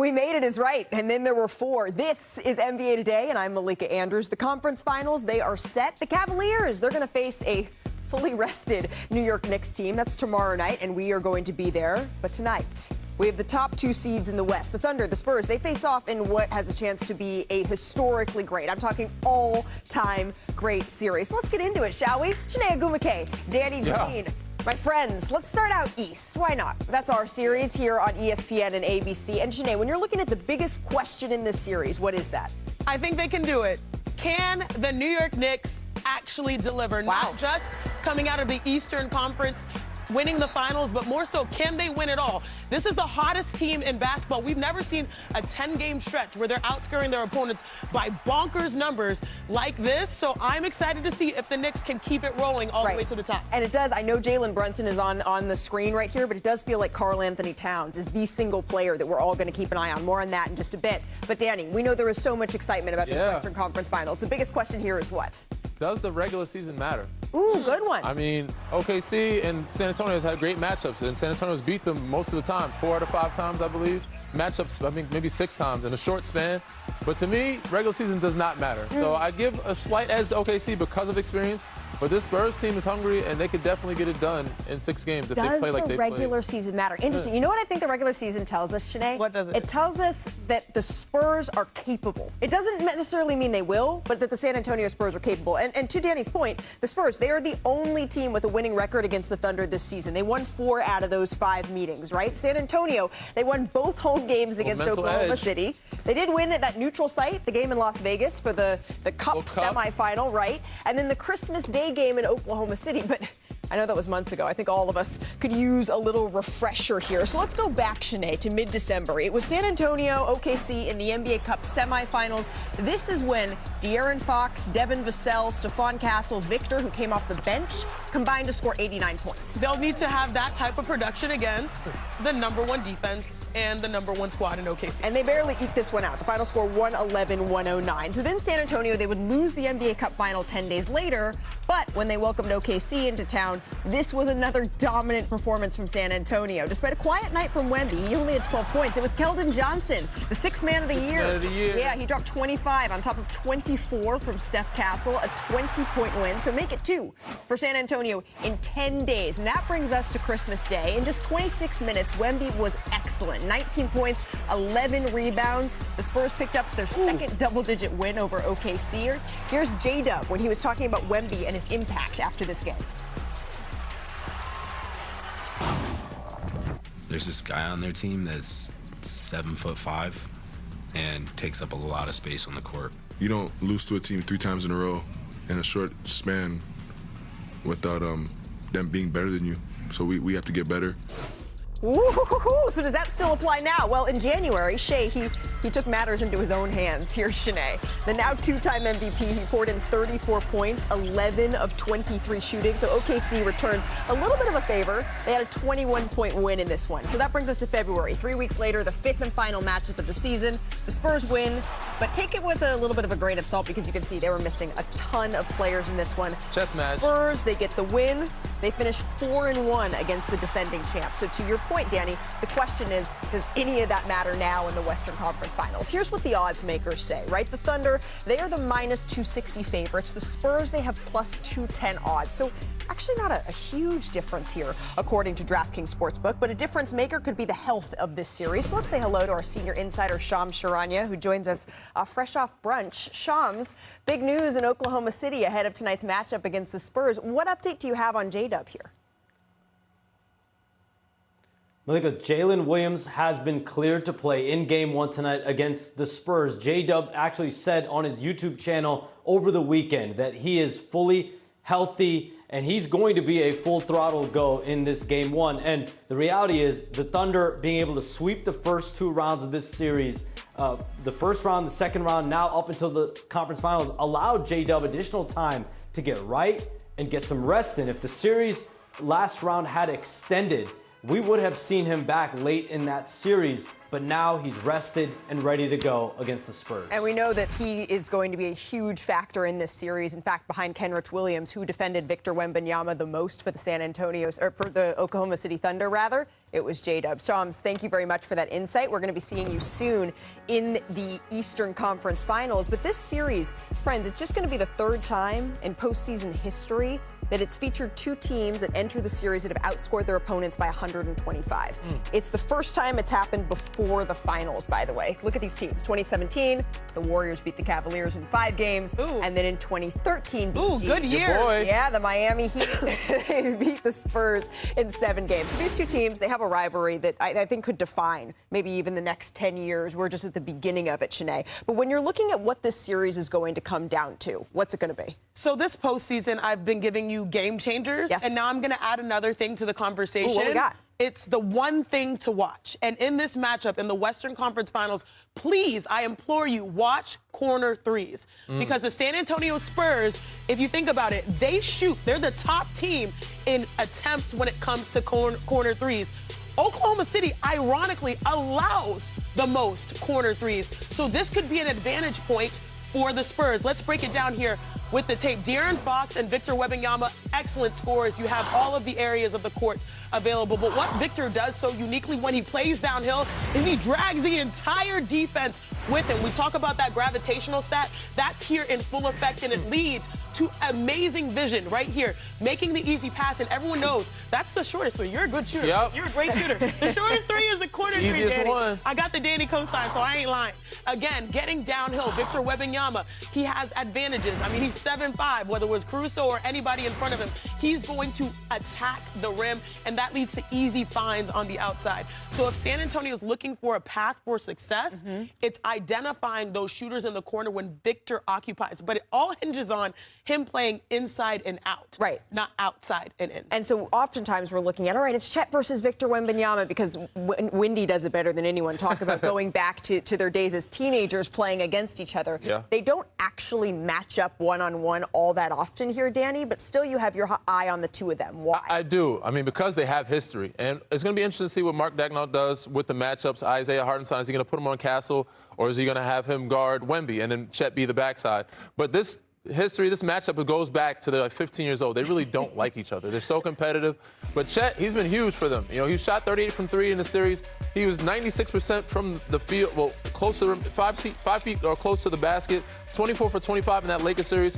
We made it is right, and then there were 4. This is NBA Today, and I'm Malika Andrews. The conference finals, they are set. The Cavaliers, they're going to face a fully rested New York Knicks team. That's tomorrow night, and we are going to be there. But tonight, we have the top 2 seeds in the West. The Thunder, the Spurs, they face off in what has a chance to be a historically great, I'm talking all-time great series. So let's get into it, shall we? Chiney Ogwumike, Danny Green. My friends, let's start out east. Why not? That's our series here on ESPN and ABC. And Chiney, when you're looking at the biggest question in this series, what is that? I think they can do it. Can the New York Knicks actually deliver? Wow. Not just coming out of the Eastern Conference, winning the finals, but more so, can they win it all? This is the hottest team in basketball. We've never seen a 10-game stretch where they're outscoring their opponents by bonkers numbers like this. So I'm excited to see if the Knicks can keep it rolling all the way to the top. And it does. I know Jalen Brunson is on the screen right here, but it does feel like Karl Anthony Towns is the single player that we're all going to keep an eye on. More on that in just a bit. But Danny, we know there is so much excitement about this Western Conference Finals. The biggest question here is what? Does the regular season matter? Ooh, good one. I mean, OKC and San Antonio has had great matchups, and San Antonio's beat them most of the time, 4 out of 5 times, I believe. Matchups, I mean, maybe 6 times in a short span. But to me, regular season does not matter. So I give a slight edge to OKC because of experience. But this Spurs team is hungry, and they could definitely get it done in 6 games if they play like they play. Does the regular season matter? Interesting. You know what I think the regular season tells us, Chiney? What does it? It tells us that the Spurs are capable. It doesn't necessarily mean they will, but that the San Antonio Spurs are capable. And to Danny's point, the Spurs, they are the only team with a winning record against the Thunder this season. They won 4 out of those 5 meetings, right? San Antonio, they won both home games against Oklahoma City. They did win at that neutral site, the game in Las Vegas for the Cup semifinal, right? And then the Christmas Day game in Oklahoma City. But I know that was months ago. I think all of us could use a little refresher here. So let's go back, Chiney, to mid-December. It was San Antonio, OKC in the NBA Cup semifinals. This is when De'Aaron Fox, Devin Vassell, Stephon Castle, Victor, who came off the bench, combined to score 89 points. They'll need to have that type of production against the #1 defense and the #1 squad in OKC. And they barely eked this one out. The final score 111-109. So then San Antonio, they would lose the NBA Cup final 10 days later. But when they welcomed OKC into town, this was another dominant performance from San Antonio. Despite a quiet night from Wemby, he only had 12 points. It was Keldon Johnson, the 6th man of the year. Yeah, he dropped 25 on top of 24 from Steph Castle, a 20-point win. So make it 2 for San Antonio in 10 days. And that brings us to Christmas Day. In just 26 minutes, Wemby was excellent. 19 points, 11 rebounds. The Spurs picked up their second double-digit win over OKC. Here's J-Dub when he was talking about Wemby and his impact after this game. There's this guy on their team that's 7'5" and takes up a lot of space on the court. You don't lose to a team 3 times in a row in a short span without them being better than you. So we have to get better. Ooh, so does that still apply now? Well, in January, Shea, he took matters into his own hands. Here's Chiney. The now 2-time MVP, he poured in 34 points, 11 of 23 shooting. So OKC returns a little bit of a favor. They had a 21-point win in this one. So that brings us to February. 3 weeks later, the 5th and final matchup of the season. The Spurs win, but take it with a little bit of a grain of salt because you can see they were missing a ton of players in this one. Chess match. Spurs, they get the win. They finished 4-1 against the defending champs. So to your point, Danny, the question is, does any of that matter now in the Western Conference Finals? Here's what the odds makers say, right? The Thunder, they are the -260 favorites. The Spurs, they have +210 odds. So actually not a huge difference here, according to DraftKings Sportsbook, but a difference maker could be the health of this series. So let's say hello to our senior insider, Shams Charania, who joins us fresh off brunch. Shams, big news in Oklahoma City ahead of tonight's matchup against the Spurs. What update do you have on J-Dub here? Malika, Jalen Williams has been cleared to play in Game 1 tonight against the Spurs. J-Dub actually said on his YouTube channel over the weekend that he is fully healthy and he's going to be a full throttle go in this Game 1. And the reality is the Thunder being able to sweep the first 2 rounds of this series, the first round, the second round, now up until the conference finals, allowed J-Dub additional time to get right and get some rest in. If the series last round had extended, we would have seen him back late in that series, but now he's rested and ready to go against the Spurs. And we know that he is going to be a huge factor in this series. In fact, behind Kenrich Williams, who defended Victor Wembanyama the most for the for the Oklahoma City Thunder, rather, it was J-Dub. Shams, thank you very much for that insight. We're going to be seeing you soon in the Eastern Conference Finals. But this series, friends, it's just going to be the third time in postseason history that it's featured two teams that enter the series that have outscored their opponents by 125. It's the first time it's happened before the finals, by the way. Look at these teams. 2017, the Warriors beat the Cavaliers in 5 games. Ooh. And then in 2013, Ooh, good year. Yeah, the Miami Heat they beat the Spurs in 7 games. So these two teams, they have a rivalry that I think could define maybe even the next 10 years. We're just at the beginning of it, Shanae. But when you're looking at what this series is going to come down to, what's it going to be? So this postseason, I've been giving you game changers, Yes. and now I'm going to add another thing to the conversation. Ooh, what we got? It's the one thing to watch. And in this matchup, in the Western Conference Finals, please, I implore you, watch corner threes. Because the San Antonio Spurs, if you think about it, they shoot. They're the top team in attempts when it comes to corner threes. Oklahoma City, ironically, allows the most corner threes. So this could be an advantage point for the Spurs. Let's break it down here with the tape. De'Aaron Fox and Victor Wembanyama, excellent scorers. You have all of the areas of the court available. But what Victor does so uniquely when he plays downhill is he drags the entire defense with him. We talk about that gravitational stat. That's here in full effect, and it leads to amazing vision right here, making the easy pass. And everyone knows that's the shortest three. You're a good shooter. Yep. You're a great shooter. The shortest three is the corner three, Easiest Danny. one. I got the Danny cosign, so I ain't lying. Again, getting downhill, Victor Wembanyama, he has advantages. I mean, he's 7'5", whether it was Caruso or anybody in front of him. He's going to attack the rim, and that leads to easy finds on the outside. So if San Antonio is looking for a path for success, it's identifying those shooters in the corner when Victor occupies. But it all hinges on him playing inside and out. Right. Not outside and in. And so oftentimes we're looking at, all right, it's Chet versus Victor Wembanyama because Wendy does it better than anyone. Talk about going back to their days as teenagers playing against each other. Yeah. They don't actually match up one-on-one all that often here, Danny, but still you have your eye on the two of them. Why? I do. I mean, because they have history. And it's going to be interesting to see what Mark Daigneault does with the matchups. Isaiah Hartenstein, is he going to put him on Castle, or is he going to have him guard Wemby and then Chet be the backside? But this matchup, it goes back to they're like 15 years old. They really don't like each other. They're so competitive. But Chet, he's been huge for them. You know, he shot 38 from 3 in the series. He was 96% from the field, well, close to 5 feet or close to the basket. 24 for 25 in that Lakers series.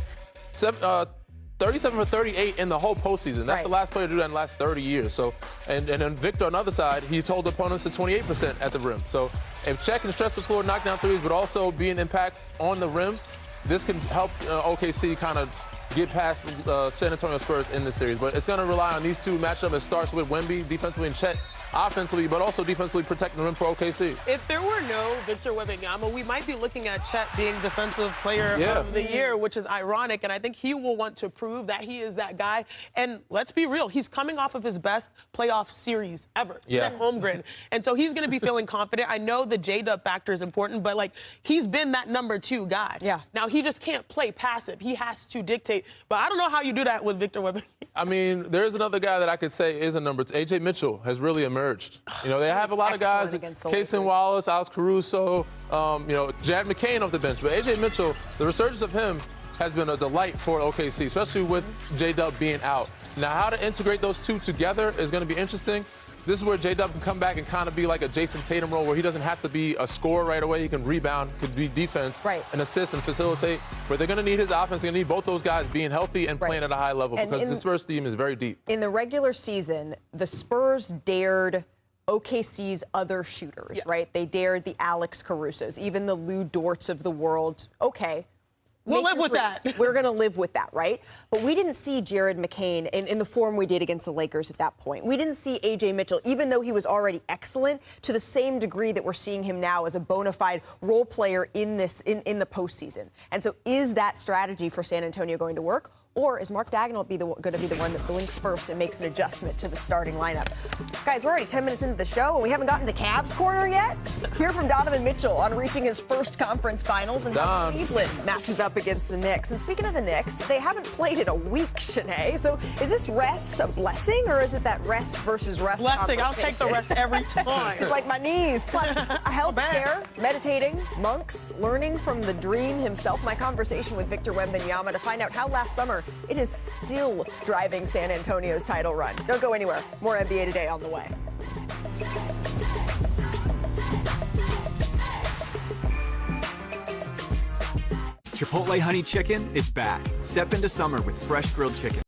37 for 38 in the whole postseason. That's the last player to do that in the last 30 years. So, and then Victor on the other side, he told opponents to 28% at the rim. So if Chet can stretch the floor, knock down threes, but also be an impact on the rim, this can help OKC kind of get past San Antonio Spurs in this series. But it's going to rely on these two matchups. It starts with Wemby defensively and Chet offensively, but also defensively protecting the rim for OKC. If there were no Victor Wembanyama, we might be looking at Chet being Defensive Player of the Year, which is ironic, and I think he will want to prove that he is that guy. And let's be real, he's coming off of his best playoff series ever, Chet Holmgren, and so he's going to be feeling confident. I know the J-Dub factor is important, but like he's been that number 2 guy. Yeah. Now he just can't play passive. He has to dictate. But I don't know how you do that with Victor Wembanyama. I mean, there's another guy that I could say is a number 2. A.J. Mitchell has really emerged. You know, they have a lot of guys, Kaysen Wallace, Alex Caruso, Jad McCain off the bench. But A.J. Mitchell, the resurgence of him has been a delight for OKC, especially with J-Dub being out. Now, how to integrate those two together is going to be interesting. This is where J-Dub can come back and kind of be like a Jason Tatum role where he doesn't have to be a scorer right away. He can rebound, could be defense, and assist and facilitate. But they're going to need his offense. They're going to need both those guys being healthy and playing at a high level because the Spurs team is very deep. In the regular season, the Spurs dared OKC's other shooters, right? They dared the Alex Carusos, even the Lou Dorts of the world. Okay. We'll live with that. We're going to live with that, right? But we didn't see Jared McCain in the form we did against the Lakers at that point. We didn't see A.J. Mitchell, even though he was already excellent, to the same degree that we're seeing him now as a bona fide role player in the postseason. And so is that strategy for San Antonio going to work? Or is Mark Dagnall going to be the one that blinks first and makes an adjustment to the starting lineup? Guys, we're already 10 minutes into the show, and we haven't gotten to Cavs Corner yet. Hear from Donovan Mitchell on reaching his first conference finals and how Cleveland matches up against the Knicks. And speaking of the Knicks, they haven't played in a week, Shanae. So is this rest a blessing, or is it that rest versus rest Blessing. I'll take the rest every time. It's like my knees. Plus, a health scare, meditating, monks, learning from the dream himself. My conversation with Victor Wembanyama to find out how last summer it is still driving San Antonio's title run. Don't go anywhere. More NBA Today on the way. Chipotle Honey Chicken is back. Step into summer with fresh grilled chicken.